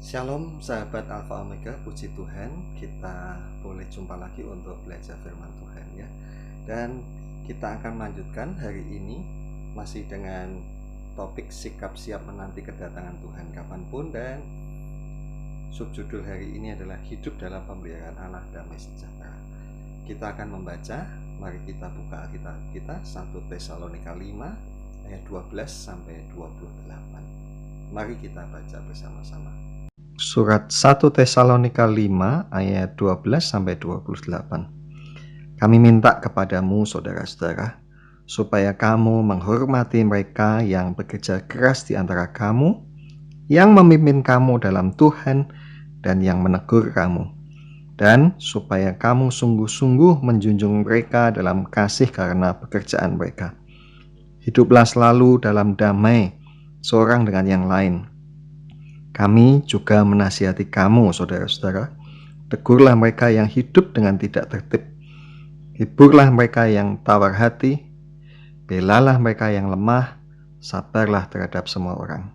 Shalom sahabat Alpha Omega, puji Tuhan kita boleh jumpa lagi untuk belajar firman Tuhan ya. Dan kita akan melanjutkan hari ini masih dengan topik sikap siap menanti kedatangan Tuhan kapanpun, dan subjudul hari ini adalah hidup dalam pemeliharaan Allah damai sejahtera. Kita akan membaca, mari kita buka Alkitab kita 1 Tesalonika 5 ayat 12 sampai 28. Mari kita baca bersama-sama. Surat 1 Tesalonika 5 ayat 12 sampai 28. Kami minta kepadamu saudara-saudara, supaya kamu menghormati mereka yang bekerja keras di antara kamu, yang memimpin kamu dalam Tuhan dan yang menegur kamu, dan supaya kamu sungguh-sungguh menjunjung mereka dalam kasih karena pekerjaan mereka. Hiduplah selalu dalam damai seorang dengan yang lain. Kami juga menasihati kamu, saudara-saudara, tegurlah mereka yang hidup dengan tidak tertib, hiburlah mereka yang tawar hati, belalah mereka yang lemah, sabarlah terhadap semua orang.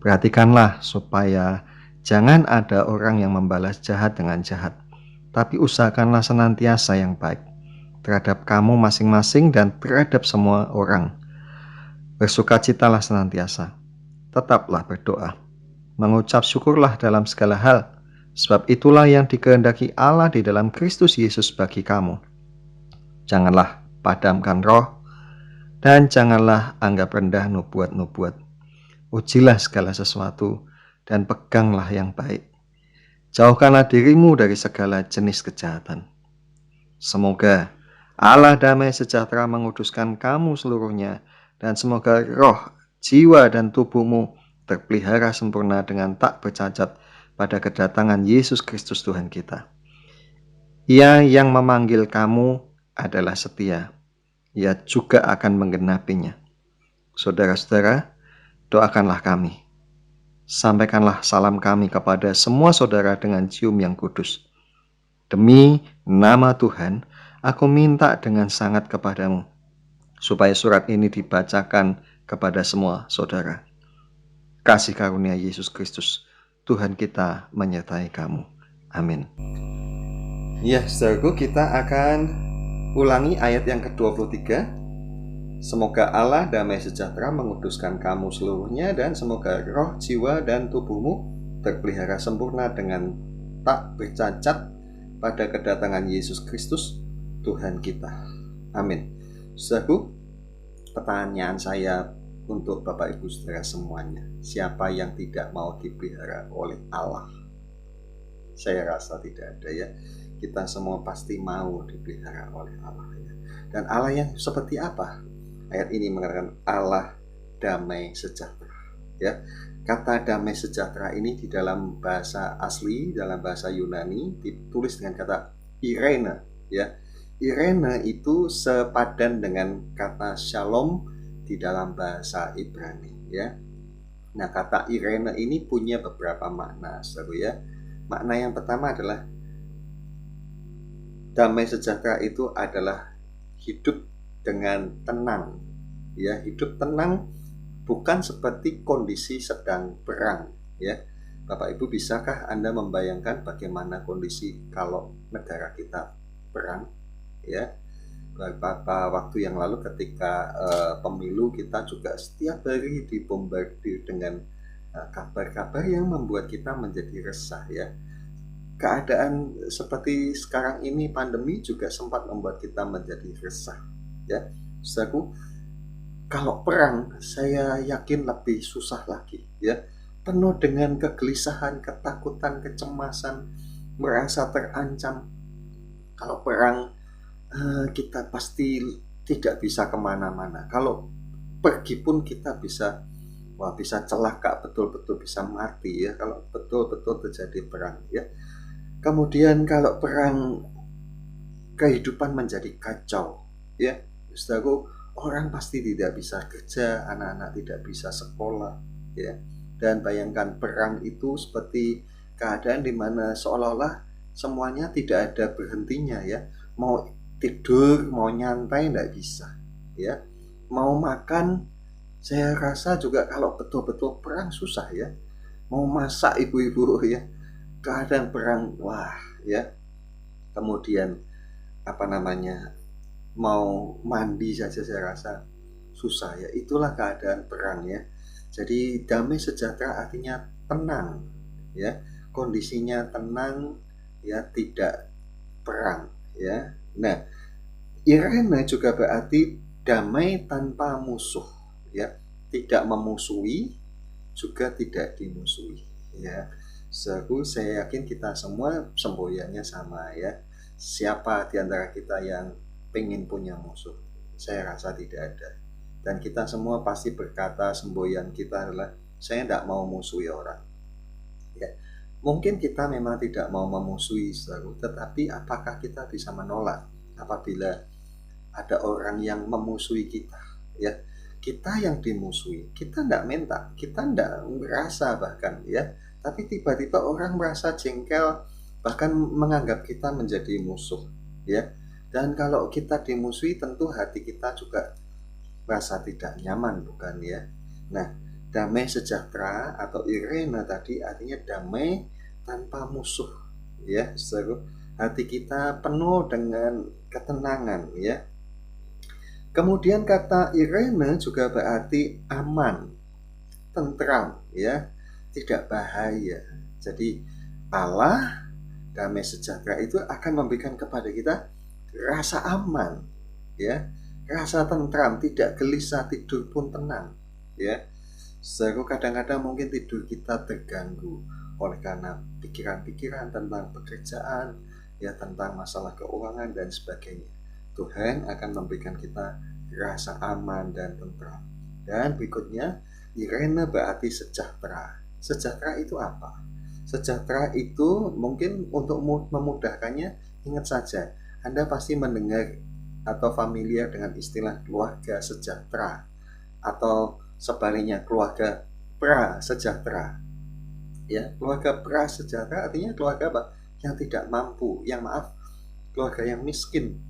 Perhatikanlah supaya jangan ada orang yang membalas jahat dengan jahat, tapi usahakanlah senantiasa yang baik terhadap kamu masing-masing dan terhadap semua orang. Bersukacitalah senantiasa, tetaplah berdoa. Mengucap syukurlah dalam segala hal, sebab itulah yang dikehendaki Allah di dalam Kristus Yesus bagi kamu. Janganlah padamkan roh, dan janganlah anggap rendah nubuat-nubuat. Ujilah segala sesuatu, dan peganglah yang baik. Jauhkanlah dirimu dari segala jenis kejahatan. Semoga Allah damai sejahtera menguduskan kamu seluruhnya, dan semoga roh, jiwa, dan tubuhmu terpelihara sempurna dengan tak bercacat pada kedatangan Yesus Kristus Tuhan kita. Ia yang memanggil kamu adalah setia. Ia juga akan menggenapinya. Saudara-saudara, doakanlah kami. Sampaikanlah salam kami kepada semua saudara dengan cium yang kudus. Demi nama Tuhan, aku minta dengan sangat kepadamu, supaya surat ini dibacakan kepada semua saudara. Kasih karunia Yesus Kristus, Tuhan kita menyertai kamu. Amin. Ya, saudaraku, kita akan ulangi ayat yang ke-23. Semoga Allah damai sejahtera menguduskan kamu seluruhnya, dan semoga roh, jiwa, dan tubuhmu terpelihara sempurna dengan tak bercacat pada kedatangan Yesus Kristus, Tuhan kita. Amin. Saudaraku, pertanyaan saya untuk Bapak Ibu Saudara semuanya, siapa yang tidak mau dipelihara oleh Allah? Saya rasa tidak ada ya. Kita semua pasti mau dipelihara oleh Allah ya. Dan Allah yang seperti apa? Ayat ini mengatakan Allah damai sejahtera ya. Kata damai sejahtera ini di dalam bahasa asli, dalam bahasa Yunani ditulis dengan kata Irene ya. Irene itu sepadan dengan kata shalom di dalam bahasa Ibrani ya. Nah, kata Irene ini punya beberapa makna, saudara ya. Makna yang pertama adalah damai sejahtera itu adalah hidup dengan tenang ya. Hidup tenang bukan seperti kondisi sedang perang ya. Bapak Ibu, bisakah Anda membayangkan bagaimana kondisi kalau negara kita perang ya? Beberapa waktu yang lalu ketika pemilu, kita juga setiap hari dibombardir dengan kabar-kabar yang membuat kita menjadi resah ya. Keadaan seperti sekarang ini, pandemi, juga sempat membuat kita menjadi resah ya. Saudaraku, kalau perang saya yakin lebih susah lagi ya. Penuh dengan kegelisahan, ketakutan, kecemasan, merasa terancam. Kalau perang kita pasti tidak bisa kemana-mana. Kalau pergi pun kita bisa celaka, betul-betul bisa mati ya, kalau betul-betul terjadi perang ya. Kemudian kalau perang, kehidupan menjadi kacau ya. Saudaraku, orang pasti tidak bisa kerja, anak-anak tidak bisa sekolah ya. Dan bayangkan perang itu seperti keadaan di mana seolah-olah semuanya tidak ada berhentinya ya. Mau tidur, mau nyantai tidak bisa ya. Mau makan, saya rasa juga kalau betul-betul perang susah ya. mau masak ibu-ibu ya, keadaan perang, wah ya. Kemudian apa namanya, mau mandi saja saya rasa susah ya. Itulah keadaan perang ya. Jadi damai sejahtera artinya tenang ya, kondisinya tenang ya, tidak perang ya. Nah, Irene juga berarti damai tanpa musuh ya, tidak memusuhi juga tidak dimusuhi ya. Saya yakin kita semua semboyannya sama ya. Siapa di antara kita yang pengen punya musuh? Saya rasa tidak ada. Dan kita semua pasti berkata semboyan kita adalah saya tidak mau musuhi orang. Ya. Mungkin kita memang tidak mau memusuhi saudaraku, tetapi apakah kita bisa menolak apabila ada orang yang memusuhi kita? Ya, kita yang dimusuhi, kita tidak minta, kita tidak merasa bahkan ya, tapi tiba-tiba orang merasa jengkel, bahkan menganggap kita menjadi musuh ya. Dan kalau kita dimusuhi, tentu hati kita juga merasa tidak nyaman, bukan ya. Nah, damai sejahtera atau Irena tadi artinya damai tanpa musuh ya, saudara. Hati kita penuh dengan ketenangan ya. Kemudian kata Irene juga berarti aman, tentram ya, tidak bahaya. Jadi Allah damai sejahtera itu akan memberikan kepada kita rasa aman ya, rasa tentram, tidak gelisah, tidur pun tenang ya. Kadang-kadang mungkin tidur kita terganggu oleh karena pikiran-pikiran tentang pekerjaan ya, tentang masalah keuangan dan sebagainya. Tuhan akan memberikan kita rasa aman dan tentram. Dan berikutnya, Irene berarti sejahtera. Sejahtera itu apa? Sejahtera itu mungkin untuk memudahkannya, ingat saja, Anda pasti mendengar atau familiar dengan istilah keluarga sejahtera atau sebaliknya keluarga prasejahtera. Ya, keluarga prasejahtera artinya keluarga apa? Yang tidak mampu, keluarga yang miskin.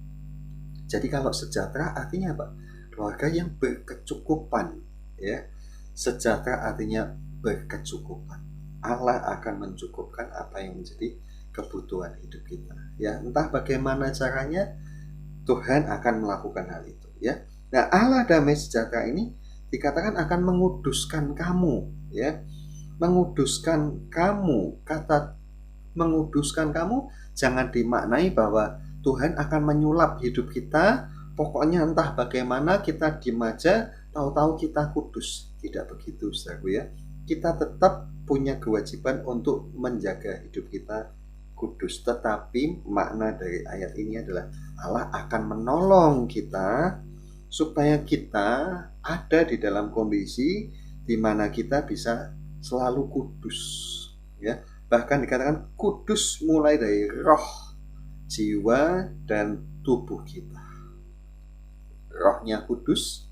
Jadi kalau sejahtera artinya apa? Keluarga yang berkecukupan ya. Sejahtera artinya berkecukupan. Allah akan mencukupkan apa yang menjadi kebutuhan hidup kita ya. Entah bagaimana caranya, Tuhan akan melakukan hal itu ya. Nah, Allah damai sejahtera ini dikatakan akan menguduskan kamu ya. Menguduskan kamu, kata menguduskan kamu jangan dimaknai bahwa Tuhan akan menyulap hidup kita, pokoknya entah bagaimana kita diem aja, tahu-tahu kita kudus. Tidak begitu saudaraku ya. Kita tetap punya kewajiban untuk menjaga hidup kita kudus. Tetapi makna dari ayat ini adalah Allah akan menolong kita supaya kita ada di dalam kondisi di mana kita bisa selalu kudus ya. Bahkan dikatakan kudus mulai dari roh, jiwa, dan tubuh kita. Rohnya kudus,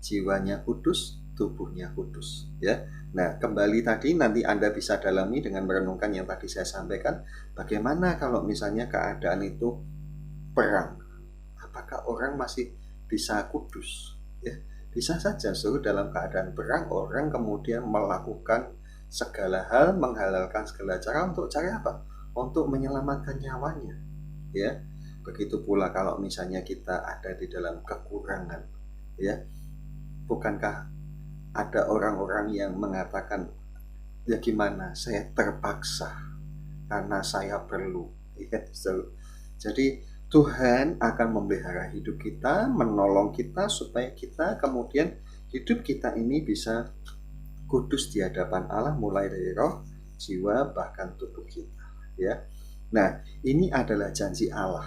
jiwanya kudus, tubuhnya kudus ya. Nah, kembali tadi nanti Anda bisa dalami dengan merenungkan yang tadi saya sampaikan. Bagaimana kalau misalnya keadaan itu perang? Apakah orang masih bisa kudus? Ya, bisa saja suruh dalam keadaan perang orang kemudian melakukan segala hal, menghalalkan segala cara untuk cari apa? Untuk menyelamatkan nyawanya. Ya, begitu pula kalau misalnya kita ada di dalam kekurangan, ya, bukankah ada orang-orang yang mengatakan, ya gimana, saya terpaksa karena saya perlu. Ya, jadi Tuhan akan memelihara hidup kita, menolong kita supaya kita kemudian hidup kita ini bisa kudus di hadapan Allah mulai dari roh, jiwa, bahkan tubuh kita ya. Nah, ini adalah janji Allah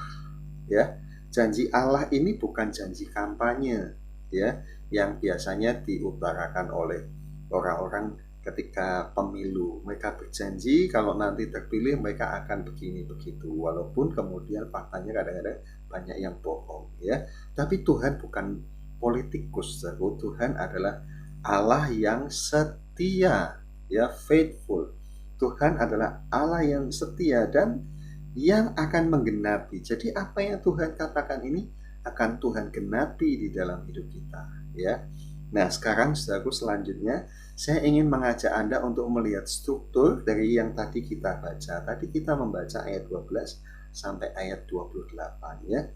ya. Janji Allah ini bukan janji kampanye ya, yang biasanya diutarakan oleh orang-orang ketika pemilu. Mereka berjanji kalau nanti terpilih mereka akan begini begitu, walaupun kemudian faktanya kadang-kadang banyak yang bohong ya. Tapi Tuhan bukan politikus, Tuhan adalah Allah yang setia ya, faithful. Tuhan adalah Allah yang setia dan yang akan menggenapi. Jadi apa yang Tuhan katakan ini akan Tuhan genapi di dalam hidup kita ya. Nah, sekarang saudaraku, selanjutnya saya ingin mengajak Anda untuk melihat struktur dari yang tadi kita baca. Tadi kita membaca ayat 12 sampai ayat 28 ya.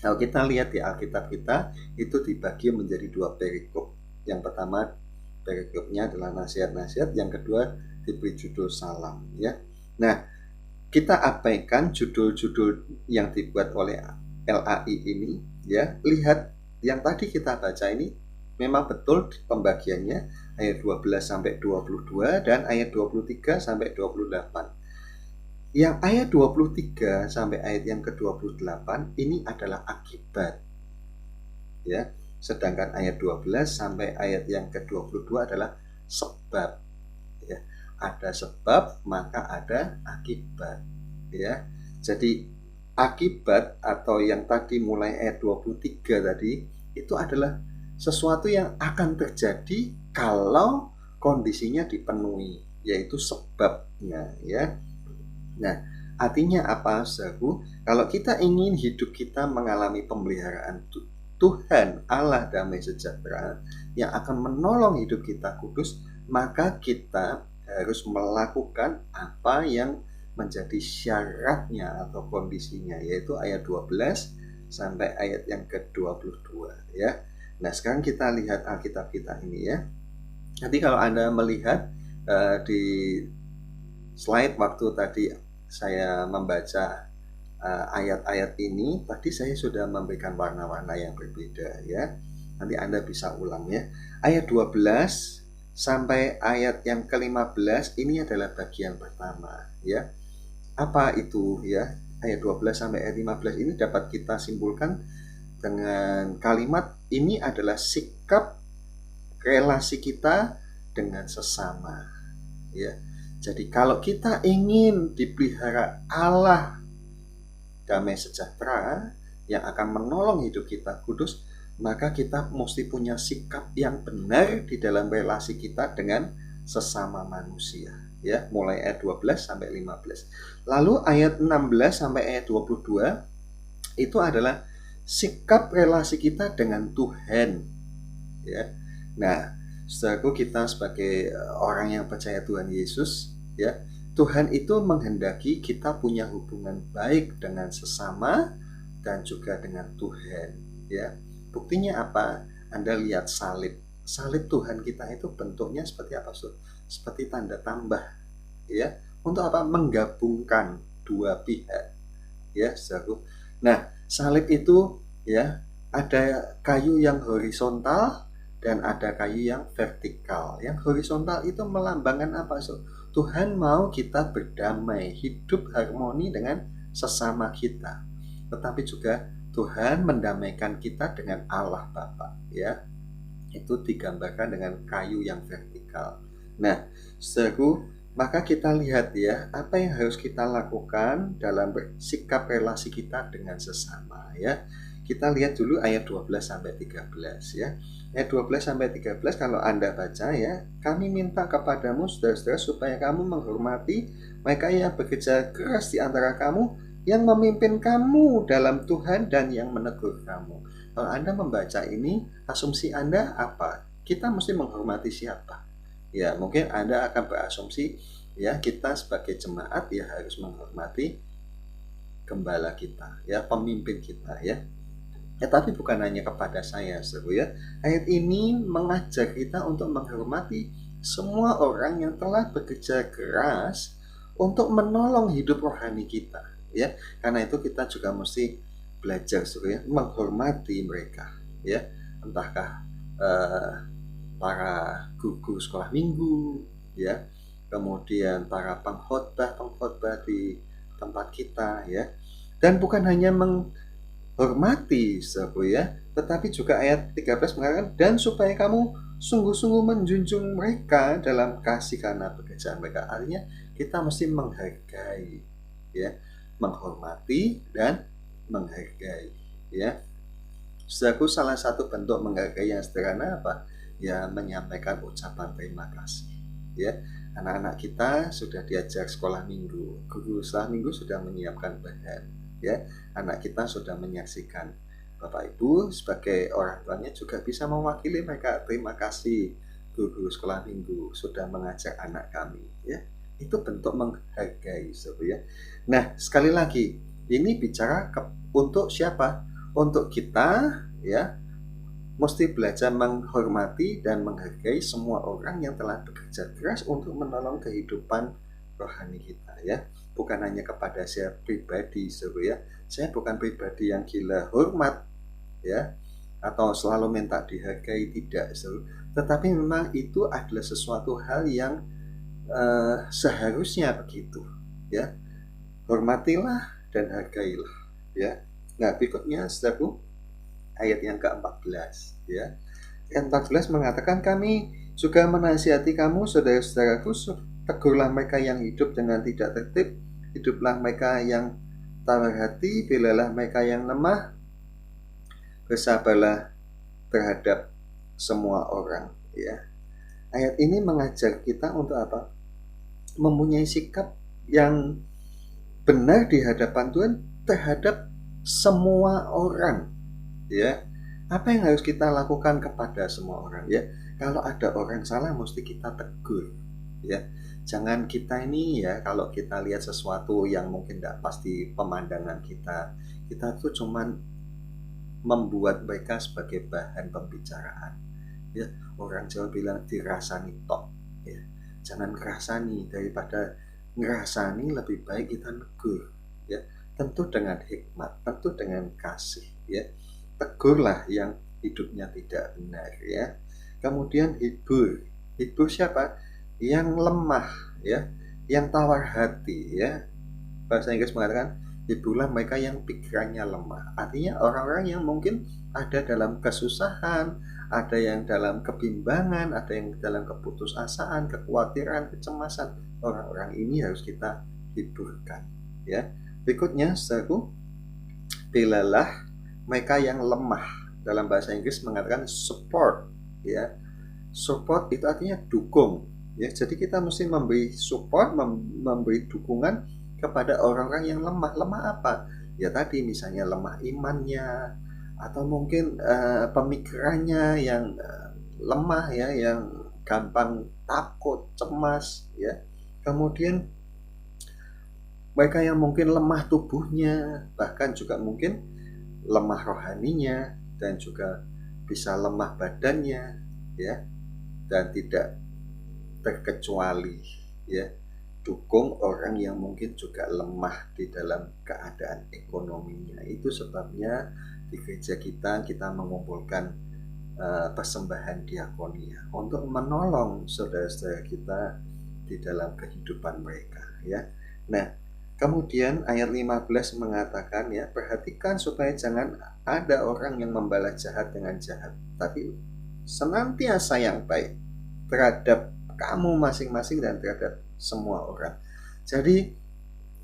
Kalau kita lihat di Alkitab kita, itu dibagi menjadi dua perikop. Yang pertama perikopnya adalah nasihat-nasihat, yang kedua diberi judul salam ya. Nah, kita abaikan judul-judul yang dibuat oleh LAI ini ya. Lihat yang tadi kita baca ini memang betul pembagiannya ayat 12 sampai 22 dan ayat 23 sampai 28. Yang ayat 23 sampai ayat yang ke-28 ini adalah akibat. Ya. Sedangkan ayat 12 sampai ayat yang ke-22 adalah sebab. Ya. Ada sebab maka ada akibat. Ya. Jadi akibat atau yang tadi mulai ayat 23 tadi itu adalah sesuatu yang akan terjadi kalau kondisinya dipenuhi, yaitu sebabnya ya. Nah, artinya apa, saudaraku? Kalau kita ingin hidup kita mengalami pemeliharaan Tuhan Allah damai sejahtera yang akan menolong hidup kita kudus, maka kita harus melakukan apa yang menjadi syaratnya atau kondisinya, yaitu ayat 12 sampai ayat yang ke-22 ya. Nah, sekarang kita lihat Alkitab kita ini ya. Nanti kalau Anda melihat di slide waktu tadi saya membaca ayat-ayat ini, tadi saya sudah memberikan warna-warna yang berbeda ya. Nanti Anda bisa ulang ya. Ayat 12 sampai ayat yang ke-15 ini adalah bagian pertama ya. Apa itu ya? Ayat 12 sampai ayat 15 ini dapat kita simpulkan dengan kalimat ini adalah sikap relasi kita dengan sesama ya. Jadi kalau kita ingin dipelihara Allah damai sejahtera yang akan menolong hidup kita kudus, maka kita mesti punya sikap yang benar di dalam relasi kita dengan sesama manusia ya, mulai ayat 12 sampai 15. Lalu ayat 16 sampai ayat 22 itu adalah sikap relasi kita dengan Tuhan ya. Nah, saudaraku, kita sebagai orang yang percaya Tuhan Yesus ya, Tuhan itu menghendaki kita punya hubungan baik dengan sesama dan juga dengan Tuhan ya. Buktinya apa? Anda lihat salib. Salib Tuhan kita itu bentuknya seperti apa, Saudara? Seperti tanda tambah ya. Untuk apa? Menggabungkan dua pihak ya, saudaraku. Nah, salib itu ya, ada kayu yang horizontal dan ada kayu yang vertikal. Yang horizontal itu melambangkan apa, Saudara? Tuhan mau kita berdamai, hidup harmoni dengan sesama kita. Tetapi juga Tuhan mendamaikan kita dengan Allah Bapa ya. Itu digambarkan dengan kayu yang vertikal. Nah, saudaraku, maka kita lihat ya, apa yang harus kita lakukan dalam bersikap relasi kita dengan sesama ya. Kita lihat dulu ayat 12 sampai 13 ya. Ayat 12 sampai 13 kalau Anda baca ya, kami minta kepadamu saudara-saudara supaya kamu menghormati mereka yang bekerja keras di antara kamu, yang memimpin kamu dalam Tuhan dan yang menegur kamu. Kalau Anda membaca ini, asumsi Anda apa? Kita mesti menghormati siapa? Ya, mungkin Anda akan berasumsi ya, kita sebagai jemaat ya harus menghormati gembala kita ya, pemimpin kita ya. Ya, tapi bukan hanya kepada saya, saudara ya. Ayat ini mengajak kita untuk menghormati semua orang yang telah bekerja keras untuk menolong hidup rohani kita ya. Karena itu kita juga mesti belajar, saudara ya, menghormati mereka ya. Entahkah para guru sekolah minggu ya, kemudian para pengkhotbah di tempat kita ya. Dan bukan hanya hormati, saudara ya, tetapi juga ayat 13 mengatakan, dan supaya kamu sungguh-sungguh menjunjung mereka dalam kasih karena pekerjaan mereka. Artinya kita mesti menghargai ya, menghormati dan menghargai ya. Saudaraku, salah satu bentuk menghargai yang sederhana apa? Ya, menyampaikan ucapan terima kasih ya. Anak-anak kita sudah diajar sekolah minggu, guru sekolah minggu sudah menyiapkan bahan ya, anak kita sudah menyaksikan. Bapak Ibu sebagai orang tuanya juga bisa mewakili mereka terima kasih guru sekolah minggu sudah mengajak anak kami, ya. Itu bentuk menghargai, saudara, ya. Nah, sekali lagi, ini bicara untuk siapa? Untuk kita, ya, mesti belajar menghormati dan menghargai semua orang yang telah bekerja keras untuk menolong kehidupan rohani kita, ya. Bukan hanya kepada saya pribadi, saudara, ya. Saya bukan pribadi yang gila hormat, ya, atau selalu minta dihargai, tidak, saudara. Tetapi memang itu adalah sesuatu hal yang seharusnya begitu, ya. Hormatilah dan hargailah, ya. Nah, berikutnya, saudaraku, ayat yang ke-14, ya. Ayat 14 mengatakan, kami juga menasihati kamu, saudara-saudaraku, tegurlah mereka yang hidup dengan tidak tertib, hiduplah mereka yang tawar hati, belalah mereka yang lemah, bersabarlah terhadap semua orang, ya. Ayat ini mengajar kita untuk apa? Mempunyai sikap yang benar di hadapan Tuhan terhadap semua orang, ya. Apa yang harus kita lakukan kepada semua orang, ya? Kalau ada orang salah mesti kita tegur, ya. Jangan kita ini, ya, kalau kita lihat sesuatu yang mungkin tidak pas di pemandangan kita tuh cuman membuat mereka sebagai bahan pembicaraan, ya. Orang Jawa bilang dirasani tok, ya. Jangan ngerasani, daripada ngerasani lebih baik kita negur, ya. Tentu dengan hikmat, tentu dengan kasih, ya. Tegurlah yang hidupnya tidak benar, ya. Kemudian hibur siapa? Yang lemah, ya, yang tawar hati, ya. Bahasa Inggris mengatakan hiburlah mereka yang pikirannya lemah. Artinya orang-orang yang mungkin ada dalam kesusahan, ada yang dalam kebimbangan, ada yang dalam keputusasaan, kekhawatiran, kecemasan. Orang-orang ini harus kita hiburkan, ya. Berikutnya, saudaraku, belalah mereka yang lemah. Dalam bahasa Inggris mengatakan support, ya. Support itu artinya dukung, ya. Jadi kita mesti memberi support, memberi dukungan kepada orang-orang yang lemah. Lemah apa? Ya tadi misalnya lemah imannya, atau mungkin pemikirannya yang lemah, ya, yang gampang takut, cemas, ya. Kemudian mereka yang mungkin lemah tubuhnya, bahkan juga mungkin lemah rohaninya, dan juga bisa lemah badannya, ya. Dan tidak terkecuali, ya, dukung orang yang mungkin juga lemah di dalam keadaan ekonominya. Itu sebabnya di gereja kita mengumpulkan persembahan diakonia untuk menolong saudara-saudara kita di dalam kehidupan mereka, ya. Nah, kemudian ayat 15 mengatakan, ya, perhatikan supaya jangan ada orang yang membalas jahat dengan jahat, tapi senantiasa yang baik terhadap kamu masing-masing dan terhadap semua orang. Jadi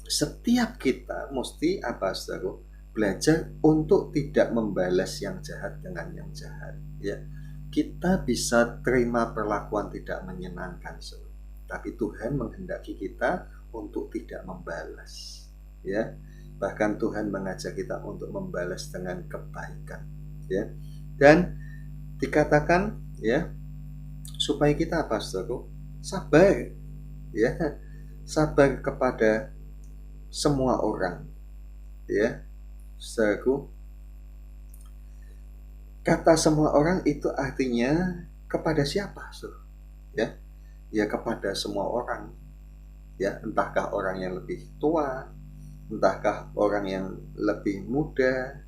setiap kita mesti apa, saudara? Belajar untuk tidak membalas yang jahat dengan yang jahat, ya. Kita bisa terima perlakuan tidak menyenangkan, saudara, tapi Tuhan menghendaki kita untuk tidak membalas, ya. Bahkan Tuhan mengajak kita untuk membalas dengan kebaikan, ya. Dan dikatakan, ya, supaya kita apa, saudara? Sabar, ya. Sabar kepada semua orang, ya. Saudaraku, kata semua orang itu artinya kepada siapa, saudara? Ya, ya kepada semua orang, ya. Entahkah orang yang lebih tua, entahkah orang yang lebih muda,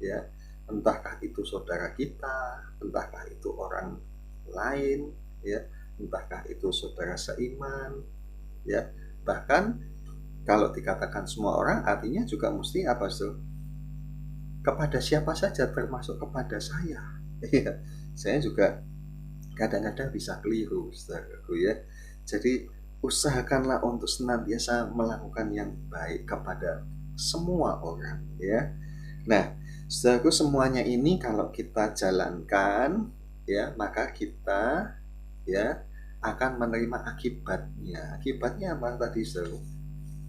ya, entahkah itu saudara kita, entahkah itu orang lain, ya, entahkah itu saudara seiman, ya. Bahkan kalau dikatakan semua orang artinya juga mesti apa, so? Kepada siapa saja, termasuk kepada saya. Ya, saya juga kadang-kadang bisa keliru, saudaraku, ya. Jadi usahakanlah untuk senantiasa melakukan yang baik kepada semua orang, ya. Nah, saudaraku, semuanya ini kalau kita jalankan, ya, maka kita, ya, akan menerima akibatnya. Akibatnya apa tadi, saudaraku?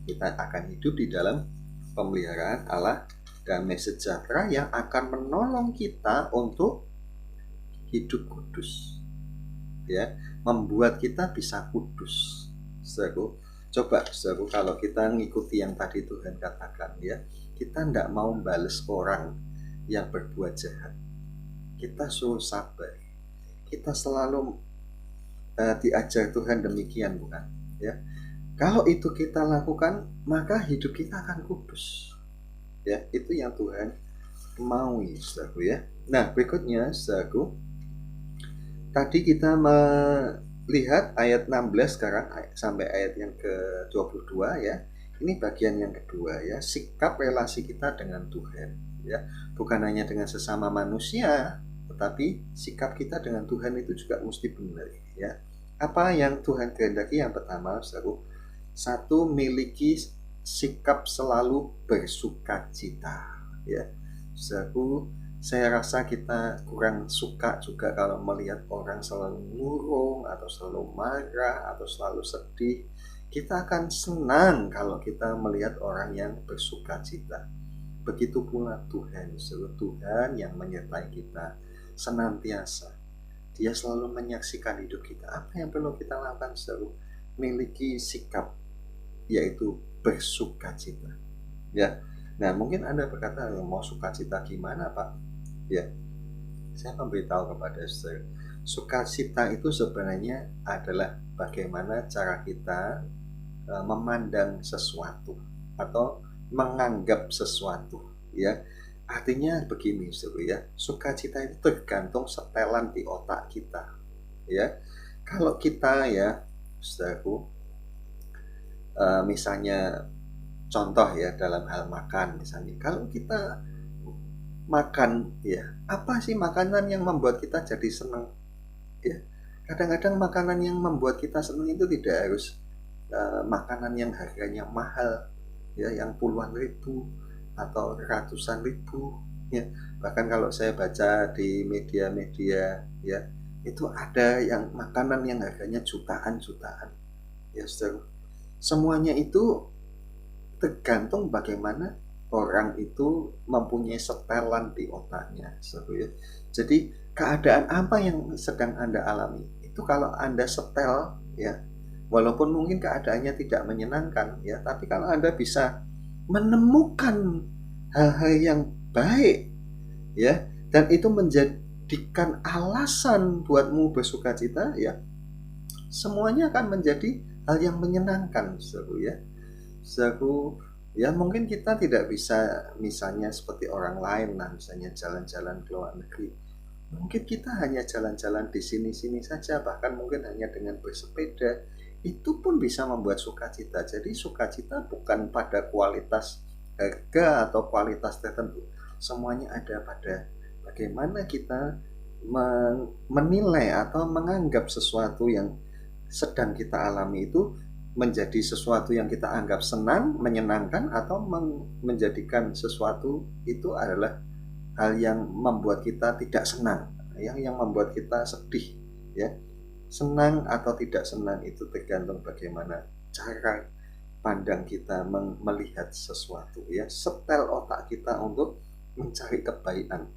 Kita akan hidup di dalam pemeliharaan Allah, damai sejahtera yang akan menolong kita untuk hidup kudus, ya, membuat kita bisa kudus. Saudaraku, coba saudaraku, kalau kita ngikuti yang tadi Tuhan katakan ya, kita tidak mau bales orang yang berbuat jahat, kita suruh sabar, kita selalu diajar Tuhan demikian, bukan ya. Kalau itu kita lakukan, maka hidup kita akan kudus ya. Itu yang Tuhan mau ya saudaraku ya. Nah berikutnya saudaraku, tadi kita melihat ayat 16 sekarang sampai ayat yang ke-22 ya. Ini bagian yang kedua ya, sikap relasi kita dengan Tuhan ya. Bukan hanya dengan sesama manusia, tetapi sikap kita dengan Tuhan itu juga mesti benar ya. Apa yang Tuhan kehendaki? Yang pertama saudaraku, satu, miliki sikap selalu bersukacita ya. Saudaraku, saya rasa kita kurang suka juga kalau melihat orang selalu murung atau selalu marah atau selalu sedih. Kita akan senang kalau kita melihat orang yang bersukacita. Begitu pula Tuhan, Tuhan yang menyertai kita senantiasa. Dia selalu menyaksikan hidup kita. Apa yang perlu kita lakukan? Selalu miliki sikap, yaitu bersukacita ya. Nah mungkin Anda berkata, mau sukacita gimana Pak ya? Saya memberitahu kepada saudara, sukacita itu sebenarnya adalah bagaimana cara kita memandang sesuatu atau menganggap sesuatu ya. Artinya begini saudara ya, sukacita itu tergantung setelan di otak kita ya. Kalau kita ya saudaraku, misalnya contoh ya dalam hal makan, misalnya kalau kita makan ya, apa sih makanan yang membuat kita jadi senang ya? Kadang-kadang makanan yang membuat kita senang itu tidak harus makanan yang harganya mahal ya, yang puluhan ribu atau ratusan ribu ya. Bahkan kalau saya baca di media-media ya, itu ada yang makanan yang harganya jutaan-jutaan ya saudara. Semuanya itu tergantung bagaimana orang itu mempunyai setelan di otaknya. Jadi keadaan apa yang sedang Anda alami itu, kalau Anda setel ya, walaupun mungkin keadaannya tidak menyenangkan ya, tapi kalau Anda bisa menemukan hal-hal yang baik ya, dan itu menjadikan alasan buatmu bersukacita ya, semuanya akan menjadi hal yang menyenangkan saudaraku ya. Saudaraku ya, mungkin kita tidak bisa misalnya seperti orang lain lah, misalnya jalan-jalan ke luar negeri. Mungkin kita hanya jalan-jalan di sini-sini saja, bahkan mungkin hanya dengan bersepeda, itu pun bisa membuat sukacita. Jadi sukacita bukan pada kualitas harga atau kualitas tertentu, semuanya ada pada bagaimana kita menilai atau menganggap sesuatu yang sedang kita alami itu menjadi sesuatu yang kita anggap senang, menyenangkan, atau menjadikan sesuatu itu adalah hal yang membuat kita tidak senang, yang membuat kita sedih ya. Senang atau tidak senang itu tergantung bagaimana cara pandang kita melihat sesuatu ya. Setel otak kita untuk mencari kebaikan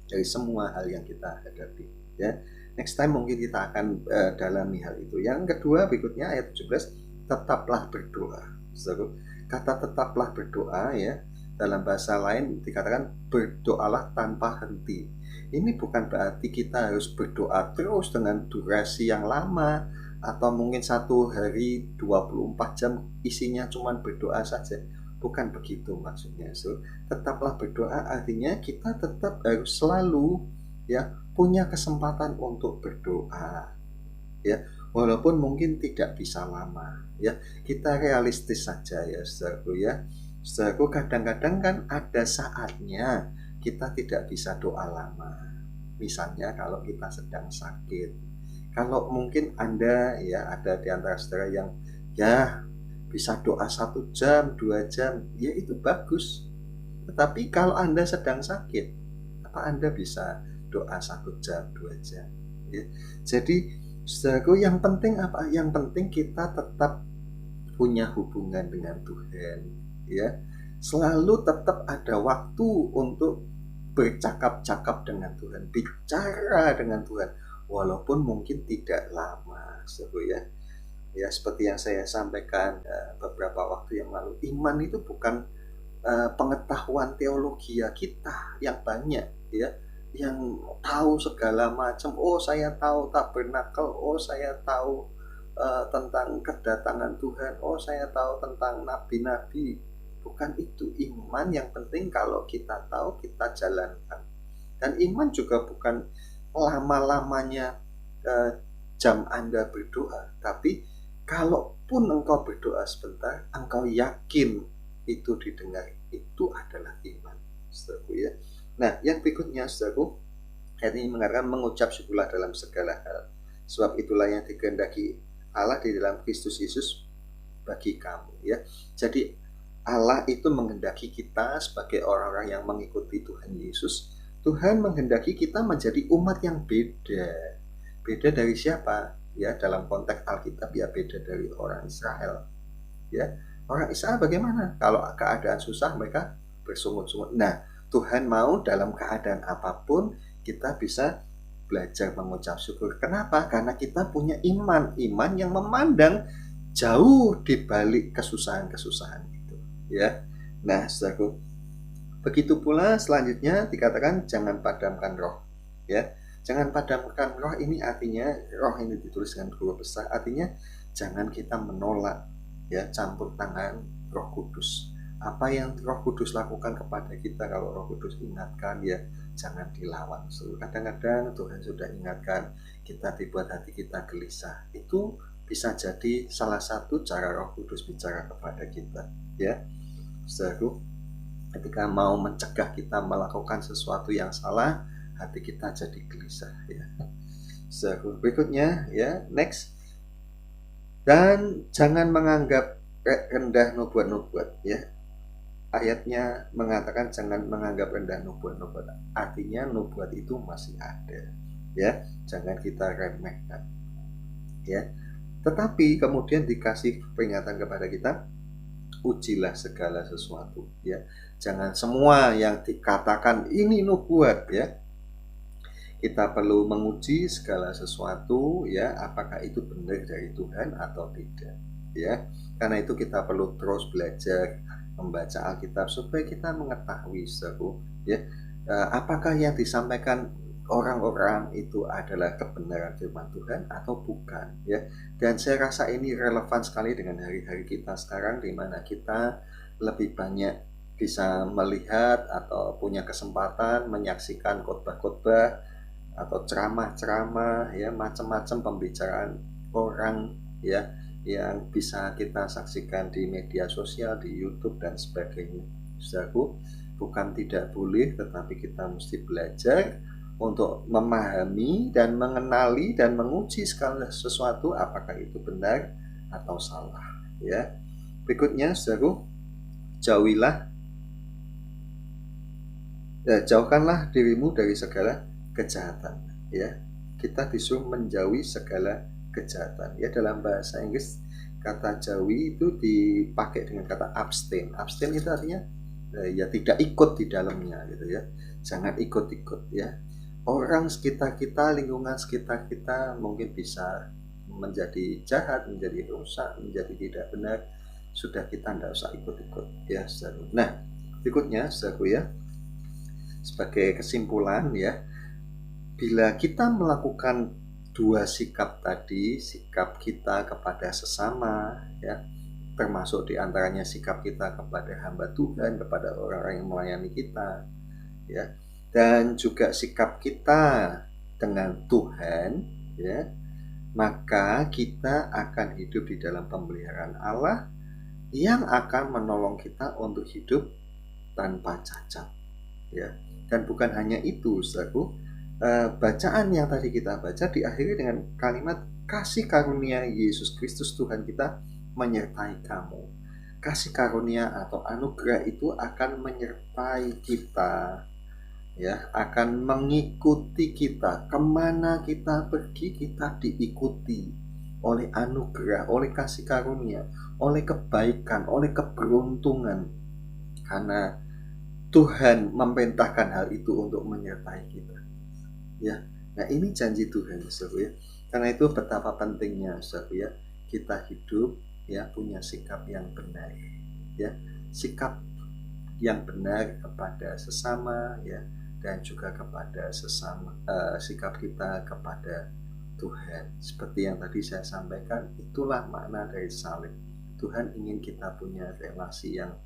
dari semua hal yang kita hadapi ya. Next time mungkin kita akan dalami hal itu. Yang kedua berikutnya ayat 17, tetaplah berdoa. Kata tetaplah berdoa ya, dalam bahasa lain dikatakan berdoalah tanpa henti. Ini bukan berarti kita harus berdoa terus dengan durasi yang lama, atau mungkin satu hari 24 jam isinya cuma berdoa saja. Bukan begitu maksudnya. Tetaplah berdoa artinya kita tetap harus selalu ya punya kesempatan untuk berdoa ya, walaupun mungkin tidak bisa lama ya. Kita realistis saja ya saudaraku ya. Saudaraku, kadang-kadang kan ada saatnya kita tidak bisa doa lama. Misalnya kalau kita sedang sakit. Kalau mungkin Anda ya, ada di antara saudara yang ya bisa doa 1 jam, 2 jam, ya itu bagus. Tetapi kalau Anda sedang sakit, apa Anda bisa doa 1 jam, 2 jam ya? Jadi saudaraku, yang penting apa? Yang penting kita tetap punya hubungan dengan Tuhan ya. Selalu tetap ada waktu untuk bercakap-cakap dengan Tuhan, bicara dengan Tuhan, walaupun mungkin tidak lama, saudaraku ya. Ya seperti yang saya sampaikan beberapa waktu yang lalu, iman itu bukan pengetahuan teologi kita yang banyak ya, yang tahu segala macam. Oh saya tahu tabernakel, oh saya tahu tentang kedatangan Tuhan, oh saya tahu tentang nabi-nabi. Bukan itu iman. Yang penting kalau kita tahu, kita jalankan. Dan iman juga bukan lama-lamanya jam Anda berdoa, tapi kalaupun engkau berdoa sebentar, engkau yakin itu didengar, itu adalah iman, saudaraku ya. Nah, yang berikutnya, saudaraku, ayat ini mengatakan mengucap syukurlah dalam segala hal, sebab itulah yang dikehendaki Allah di dalam Kristus Yesus bagi kamu ya. Jadi Allah itu menghendaki kita sebagai orang-orang yang mengikuti Tuhan Yesus. Tuhan menghendaki kita menjadi umat yang beda. Beda dari siapa? Ya, dalam konteks Alkitab ya beda dari orang Israel. Ya, orang Israel bagaimana? Kalau keadaan susah mereka bersungut-sungut. Nah, Tuhan mau dalam keadaan apapun kita bisa belajar mengucap syukur. Kenapa? Karena kita punya iman yang memandang jauh di balik kesusahan-kesusahan itu. Ya, nah, saudaraku, begitu pula selanjutnya dikatakan jangan padamkan roh. Ya, jangan padamkan roh ini artinya, roh ini ditulis dengan huruf besar, artinya jangan kita menolak ya campur tangan Roh Kudus. Apa yang Roh Kudus lakukan kepada kita, kalau Roh Kudus ingatkan ya jangan dilawan. Kadang-kadang Tuhan sudah ingatkan, kita dibuat hati kita gelisah. Itu bisa jadi salah satu cara Roh Kudus bicara kepada kita ya. Saudaraku, ketika mau mencegah kita melakukan sesuatu yang salah, hati kita jadi gelisah ya. So, berikutnya ya, next. Dan jangan menganggap rendah nubuat-nubuat ya. Ayatnya mengatakan jangan menganggap rendah nubuat-nubuat. Artinya nubuat itu masih ada ya. Jangan kita remehkan ya. Tetapi kemudian dikasih peringatan kepada kita, ujilah segala sesuatu ya. Jangan semua yang dikatakan ini nubuat ya. Kita perlu menguji segala sesuatu ya, apakah itu benar dari Tuhan atau tidak ya. Karena itu kita perlu terus belajar membaca Alkitab supaya kita mengetahui seru ya, apakah yang disampaikan orang-orang itu adalah kebenaran firman Tuhan atau bukan ya. Dan saya rasa ini relevan sekali dengan hari-hari kita sekarang, di mana kita lebih banyak bisa melihat atau punya kesempatan menyaksikan khotbah-khotbah atau ceramah-ceramah ya, macam-macam pembicaraan orang ya yang bisa kita saksikan di media sosial, di YouTube dan sebagainya. Saudaraku, bukan tidak boleh, tetapi kita mesti belajar untuk memahami dan mengenali dan menguji segala sesuatu apakah itu benar atau salah ya. Berikutnya, saudaraku, jauhkanlah dirimu dari segala kejahatan ya. Kita disuruh menjauhi segala kejahatan ya. Dalam bahasa Inggris kata jauhi itu dipakai dengan kata abstain. Abstain itu artinya ya tidak ikut di dalamnya gitu ya. Jangan ikut-ikut ya. Orang sekitar kita, lingkungan sekitar kita mungkin bisa menjadi jahat, menjadi rusak, menjadi tidak benar. Sudah, kita tidak usah ikut-ikut ya, saudara. Nah, berikutnya saudaraku ya, sebagai kesimpulan ya, bila kita melakukan dua sikap tadi, sikap kita kepada sesama ya, termasuk diantaranya sikap kita kepada hamba Tuhan, kepada orang-orang yang melayani kita ya, dan juga sikap kita dengan Tuhan ya, maka kita akan hidup di dalam pemeliharaan Allah yang akan menolong kita untuk hidup tanpa cacat ya. Dan bukan hanya itu, saudaraku, bacaan yang tadi kita baca diakhiri dengan kalimat kasih karunia Yesus Kristus Tuhan kita menyertai kamu. Kasih karunia atau anugerah itu akan menyertai kita ya, akan mengikuti kita kemana kita pergi. Kita diikuti oleh anugerah, oleh kasih karunia, oleh kebaikan, oleh keberuntungan, karena Tuhan memerintahkan hal itu untuk menyertai kita ya. Nah, ini janji Tuhan, saudara ya. Karena itu betapa pentingnya, saudara ya, kita hidup ya punya sikap yang benar, ya, sikap yang benar kepada sesama ya, dan juga kepada sikap kita kepada Tuhan. Seperti yang tadi saya sampaikan, itulah makna dari salib. Tuhan ingin kita punya relasi yang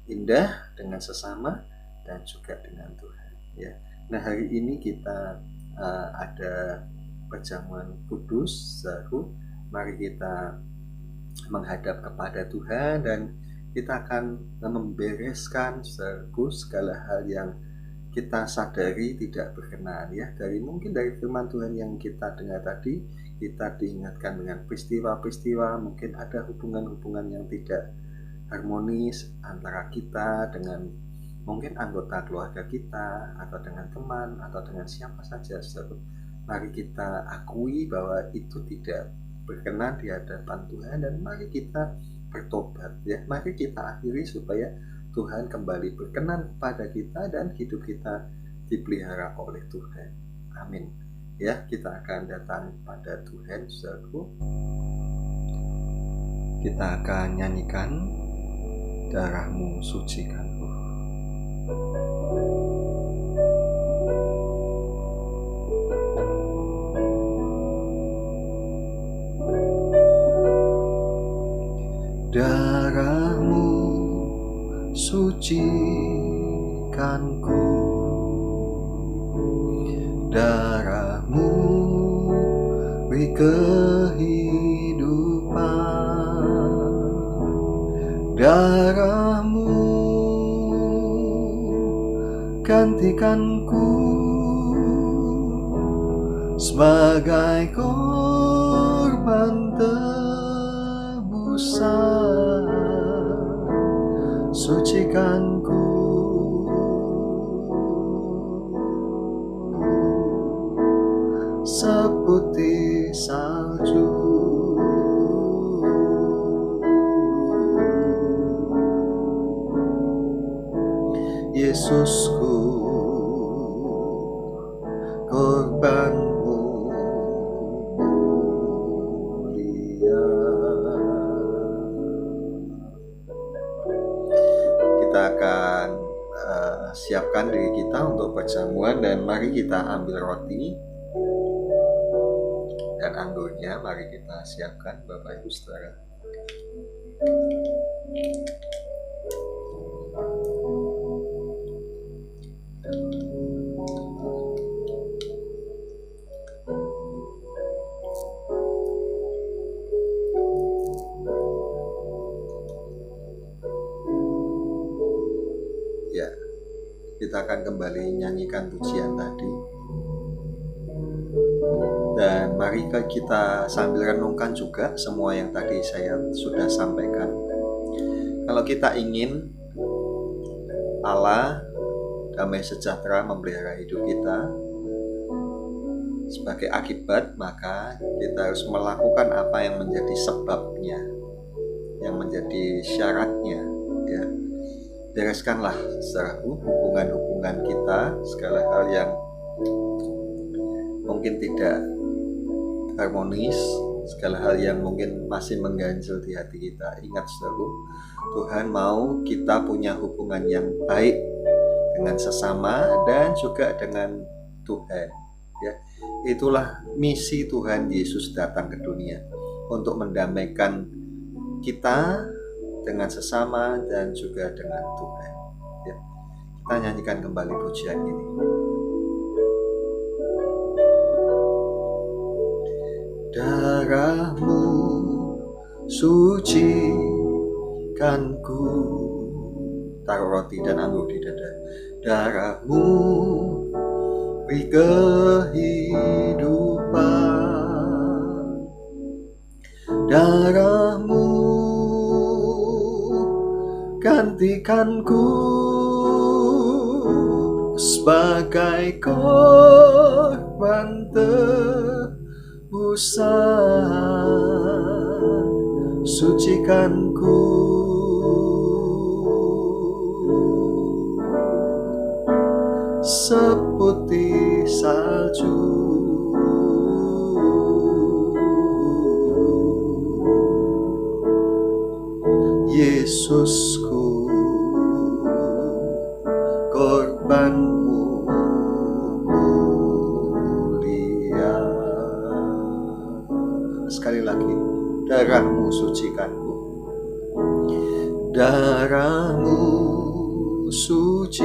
indah dengan sesama dan juga dengan Tuhan ya. Nah, hari ini kita ada perjamuan kudus, saudara. Mari kita menghadap kepada Tuhan dan kita akan membereskan, saudara, segala hal yang kita sadari tidak berkenan ya. Mungkin dari firman Tuhan yang kita dengar tadi, kita diingatkan dengan peristiwa-peristiwa, mungkin ada hubungan-hubungan yang tidak harmonis antara kita dengan mungkin anggota keluarga kita, atau dengan teman, atau dengan siapa saja, saudara. Mari kita akui bahwa itu tidak berkenan di hadapan Tuhan, dan mari kita bertobat ya. Mari kita akhiri supaya Tuhan kembali berkenan kepada kita dan hidup kita dipelihara oleh Tuhan. Amin. Ya, kita akan datang pada Tuhan, saudaraku. Kita akan nyanyikan Darahmu Sucikanku. Darahmu sucikanku, darahmu beri kehidupan, darahmu gantikanku sebagai korban tebusan. Sucikanku seputih salju, Yesusku, korbanmu mulia. Kita akan siapkan diri kita untuk perjamuan, dan mari kita ambil roti dan anggurnya. Mari kita siapkan, Bapak Ibu Saudara. Ya, kita akan kembali nyanyikan pujian tadi. Dan mari kita sambil renungkan juga semua yang tadi saya sudah sampaikan. Kalau kita ingin Allah damai sejahtera memelihara hidup kita, sebagai akibat maka kita harus melakukan apa yang menjadi sebabnya, yang menjadi syaratnya ya. Bereskanlah secara hubungan-hubungan kita, segala hal yang mungkin tidak harmonis, segala hal yang mungkin masih mengganjal di hati kita. Ingat, saudara, Tuhan mau kita punya hubungan yang baik dengan sesama dan juga dengan Tuhan ya. Itulah misi Tuhan Yesus datang ke dunia, untuk mendamaikan kita dengan sesama dan juga dengan Tuhan ya. Kita nyanyikan kembali pujian ini. Darahmu sucikanku, taruh roti dan anggur di dada. Darahmu beri kehidupan, darahmu gantikanku sebagai korban tebusan. Sucikanku seputih salju, Yesusku, korbanmu mulia. Sekali lagi, darahmu sucikanku, darahmu sucikanku.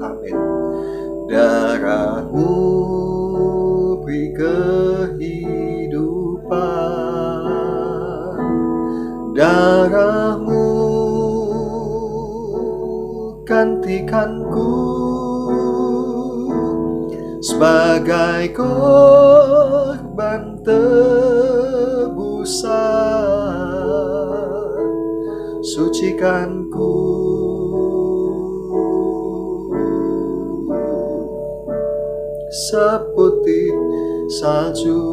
Amin. Darahmu beri kehidupan, darahmu gantikanku sebagai korban tebusan. Sucikanku seputih salju.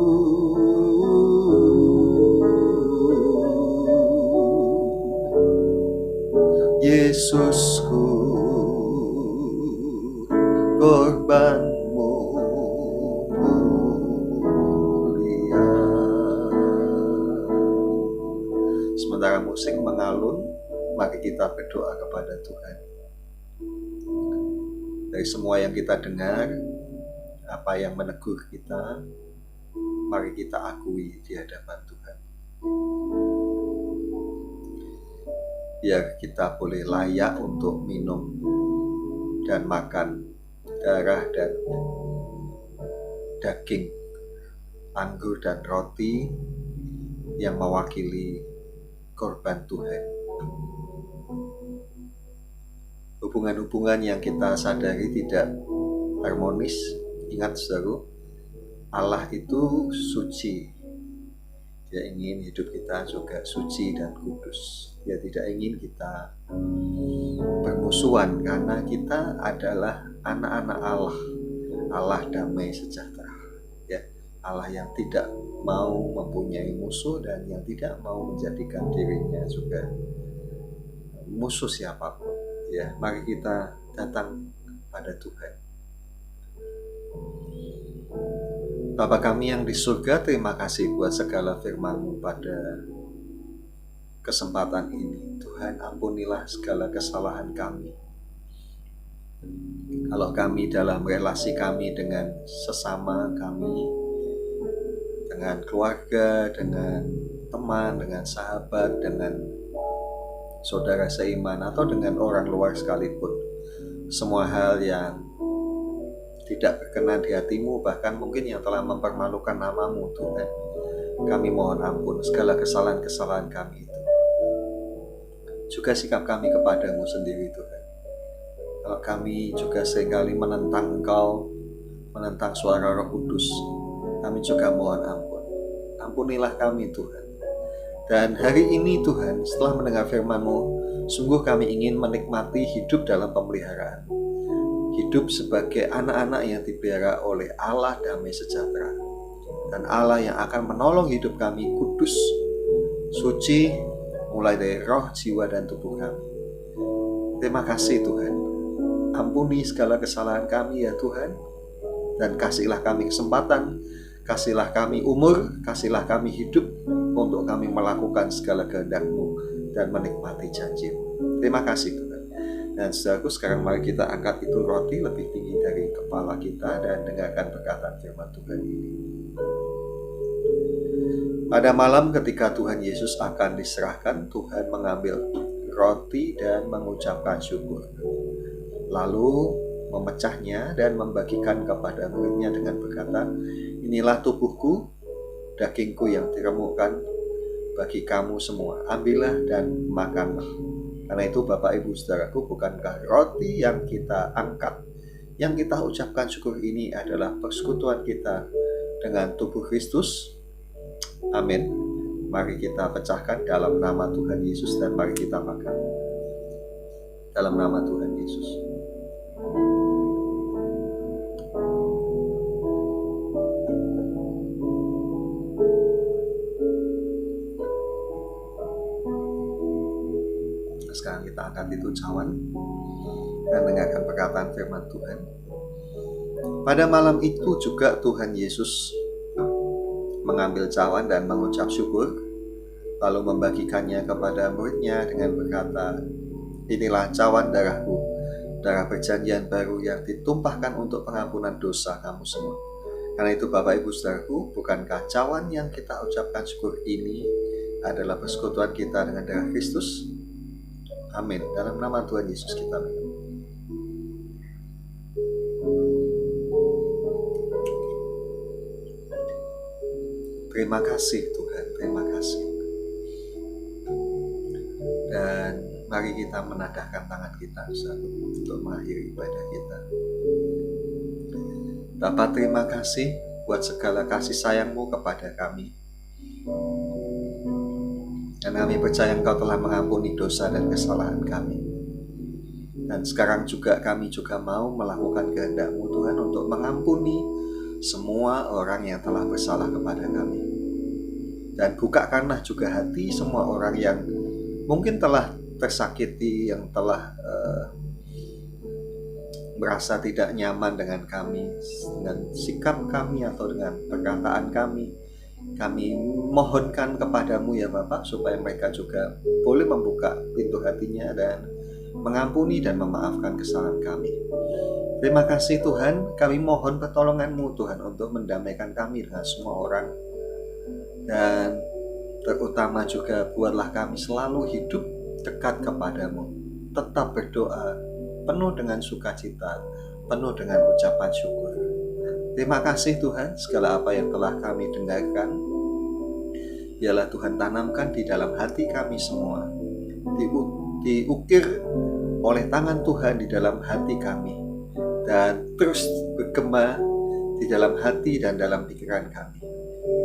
Yesusku, korbanmu mulia. Sementara musik mengalun, mari kita berdoa kepada Tuhan. Dari semua yang kita dengar, apa yang menegur kita, mari kita akui di hadapan Tuhan. Biar kita boleh layak untuk minum dan makan darah dan daging, anggur dan roti yang mewakili korban Tuhan. Hubungan-hubungan yang kita sadari tidak harmonis, ingat saudara, Allah itu suci. Dia ingin hidup kita juga suci dan kudus. Dia tidak ingin kita bermusuhan, karena kita adalah anak-anak Allah, Allah damai sejahtera, ya, Allah yang tidak mau mempunyai musuh dan yang tidak mau menjadikan dirinya juga musuh siapapun. Ya, mari kita datang pada Tuhan. Bapa kami yang di surga, terima kasih buat segala firman-Mu pada kesempatan ini. Tuhan, ampunilah segala kesalahan kami. Kalau kami dalam relasi kami dengan sesama kami, dengan keluarga, dengan teman, dengan sahabat, dengan saudara seiman, atau dengan orang luar sekalipun, semua hal yang tidak berkenan di hati-Mu, bahkan mungkin yang telah mempermalukan nama-Mu, Tuhan, kami mohon ampun segala kesalahan-kesalahan kami itu. Juga sikap kami kepadamu sendiri, Tuhan. Kalau kami juga seringkali menentang Engkau, menentang suara Roh Kudus, kami juga mohon ampun. Ampunilah kami, Tuhan. Dan hari ini, Tuhan, setelah mendengar firman-Mu, sungguh kami ingin menikmati hidup dalam pemeliharaan. Hidup sebagai anak-anak yang dipelihara oleh Allah damai sejahtera. Dan Allah yang akan menolong hidup kami kudus, suci, mulai dari roh, jiwa, dan tubuh kami. Terima kasih Tuhan. Ampuni segala kesalahan kami ya Tuhan. Dan kasihlah kami kesempatan, kasihlah kami umur, kasihlah kami hidup untuk kami melakukan segala kehendak-Mu dan menikmati janji-Mu. Terima kasih Tuhan. Dan saudaraku, sekarang mari kita angkat itu roti lebih tinggi dari kepala kita dan dengarkan perkataan firman Tuhan ini. Pada malam ketika Tuhan Yesus akan diserahkan, Tuhan mengambil roti dan mengucapkan syukur. Lalu memecahnya dan membagikan kepada muridnya dengan berkata, "Inilah tubuhku, dagingku yang diremukkan bagi kamu semua. Ambillah dan makanlah." Karena itu Bapak Ibu Saudaraku, bukankah roti yang kita angkat, yang kita ucapkan syukur ini adalah persekutuan kita dengan tubuh Kristus? Amin. Mari kita pecahkan dalam nama Tuhan Yesus dan mari kita makan. Dalam nama Tuhan Yesus. Sekarang kita angkat itu cawan dan dengarkan perkataan firman Tuhan. Pada malam itu juga Tuhan Yesus mengambil cawan dan mengucap syukur, lalu membagikannya kepada muridnya dengan berkata, "Inilah cawan darahku, darah perjanjian baru yang ditumpahkan untuk pengampunan dosa kamu semua. Karena itu Bapak Ibu Saudaraku, bukankah cawan yang kita ucapkan syukur ini adalah persekutuan kita dengan darah Kristus?" Amin. Dalam nama Tuhan Yesus kita minum. Terima kasih Tuhan, terima kasih. Dan mari kita menadahkan tangan kita untuk mengakhiri ibadah kita. Bapa, terima kasih buat segala kasih sayang-Mu kepada kami. Dan kami percaya Engkau telah mengampuni dosa dan kesalahan kami. Dan sekarang juga kami juga mau melakukan kehendak-Mu Tuhan untuk mengampuni semua orang yang telah bersalah kepada kami. Dan bukakanlah juga hati semua orang yang mungkin telah tersakiti, yang telah merasa tidak nyaman dengan kami, dengan sikap kami atau dengan perkataan kami. Kami mohonkan kepadamu ya Bapak, supaya mereka juga boleh membuka pintu hatinya dan mengampuni dan memaafkan kesalahan kami. Terima kasih Tuhan, kami mohon pertolongan-Mu Tuhan untuk mendamaikan kami dengan semua orang. Dan terutama juga buatlah kami selalu hidup dekat kepadamu, tetap berdoa, penuh dengan sukacita, penuh dengan ucapan syukur. Terima kasih Tuhan, segala apa yang telah kami dengarkan, biarlah Tuhan tanamkan di dalam hati kami semua, diukir oleh tangan Tuhan di dalam hati kami, dan terus bergema di dalam hati dan dalam pikiran kami.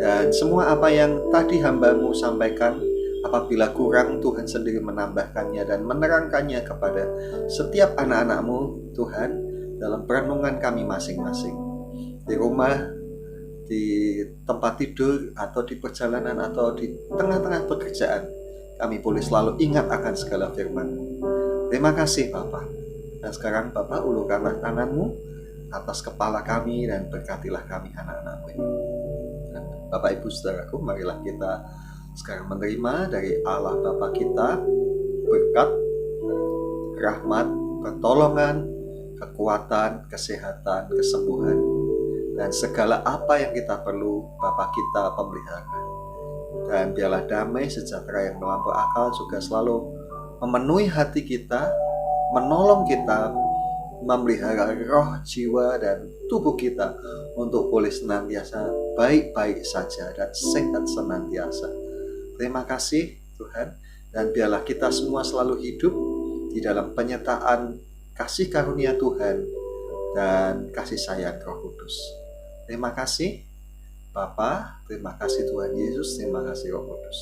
Dan semua apa yang tadi hamba-Mu sampaikan, apabila kurang, Tuhan sendiri menambahkannya dan menerangkannya kepada setiap anak-anak-Mu Tuhan dalam perenungan kami masing-masing, di rumah, di tempat tidur, atau di perjalanan, atau di tengah-tengah pekerjaan. Kami boleh selalu ingat akan segala firman-Mu. Terima kasih Bapa. Dan sekarang Bapa, ulurkanlah tangan-Mu atas kepala kami dan berkatilah kami anak-anak-Mu ini. Dan Bapak Ibu Saudaraku, marilah kita sekarang menerima dari Allah Bapa kita berkat, rahmat, pertolongan, kekuatan, kesehatan, kesembuhan, dan segala apa yang kita perlu Bapa kita pemelihara. Dan biarlah damai sejahtera yang melampaui akal juga selalu memenuhi hati kita, menolong kita, memelihara roh, jiwa, dan tubuh kita untuk boleh senantiasa baik-baik saja dan sehat senantiasa. Terima kasih Tuhan, dan biarlah kita semua selalu hidup di dalam penyertaan kasih karunia Tuhan dan kasih sayang Roh Kudus. Terima kasih Bapa, terima kasih Tuhan Yesus, terima kasih Roh Kudus.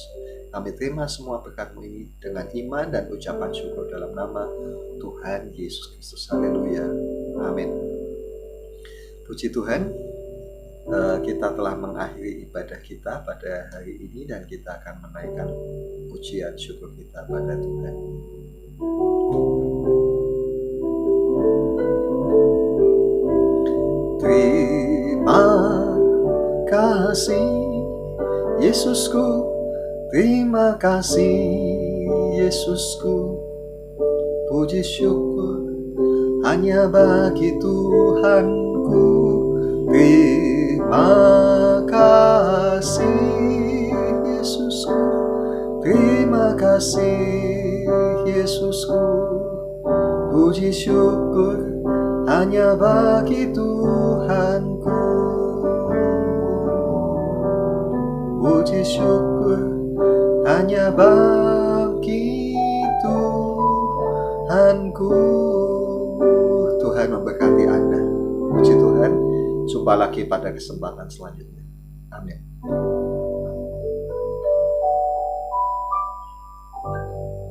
Kami terima semua berkat-Mu ini dengan iman dan ucapan syukur dalam nama Tuhan Yesus Kristus. Haleluya. Amin. Puji Tuhan, kita telah mengakhiri ibadah kita pada hari ini dan kita akan menaikkan pujian syukur kita pada Tuhan. Terima kasih Yesusku, terima kasih Yesusku, puji syukur hanya bagi Tuhanku. Terima kasih Yesusku, terima kasih Yesusku, puji syukur hanya bagi Tuhanku. Puji syukur hanya bagi Tuhanku. Tuhan memberkati Anda. Puji Tuhan. Jumpa lagi pada kesempatan selanjutnya. Amin.